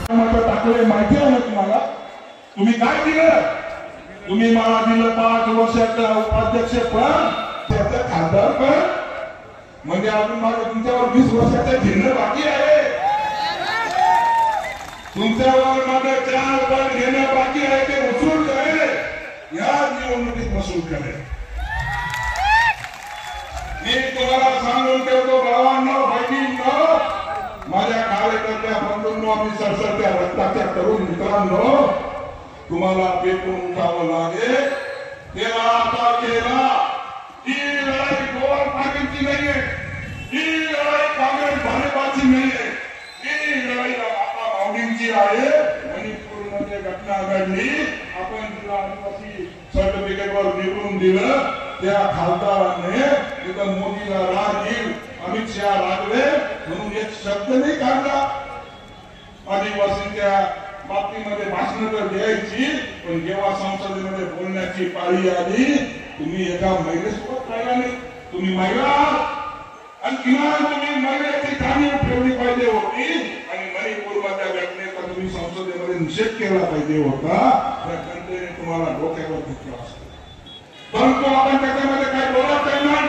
टाकले माहिती आहे ना तुम्हाला? तुम्ही काय दिलं? तुम्ही मला दिलं 5 वर्षाचं उपाध्यक्ष पण, त्याचं खासदार पण, म्हणजे अजून माझं तुमच्यावर 20 वर्षाचं घेणं बाकी आहे. तुमच्यावर माझं 4 पण घेणं बाकी आहे. ते वसूल करेल, या निवडणुकीत वसूल करेल. मी तुम्हाला सांगून ठेवतो भावांनो, बहिणींनो, माझ्या कार्यकर्त्या बंधूंनो, आम्ही सरसरत्या रक्ताच्या तरुण मित्रांनो, तुम्हाला पेटून उठावं लागेल. तेरा आता केला. ही लढाई गोर पाटीलची नाहीये, ही लढाई काँग्रेस भाजपाची नाहीये, ही लढाई आपल्या माऊलींची आहे. मणिपूरमध्ये घटना घडली, आपण तिला आदिवासी सर्टिफिकेटवर निवडून दिलं. त्या खासदाराने तिथं मोदीला राग येईल, अमित शहा रागले म्हणून एक शब्द नाही काढला. आदिवासींच्या बाबतीमध्ये भाषण तर द्यायची, पण जेव्हा संसदेमध्ये बोलण्याची पाळी आली, तुम्ही एका महिलेसोबत राहिला नाही. तुम्ही महिला आणि किमान तुम्ही महिलेची जाणीव ठेवली पाहिजे होती. आणि मणिपूरमधल्या घटनेचा तुम्ही संसदेमध्ये निषेध केला पाहिजे होता. त्या जनतेने तुम्हाला डोक्यावर घेतला असतो, परंतु आपण त्याच्यामध्ये काय बोलत नाही.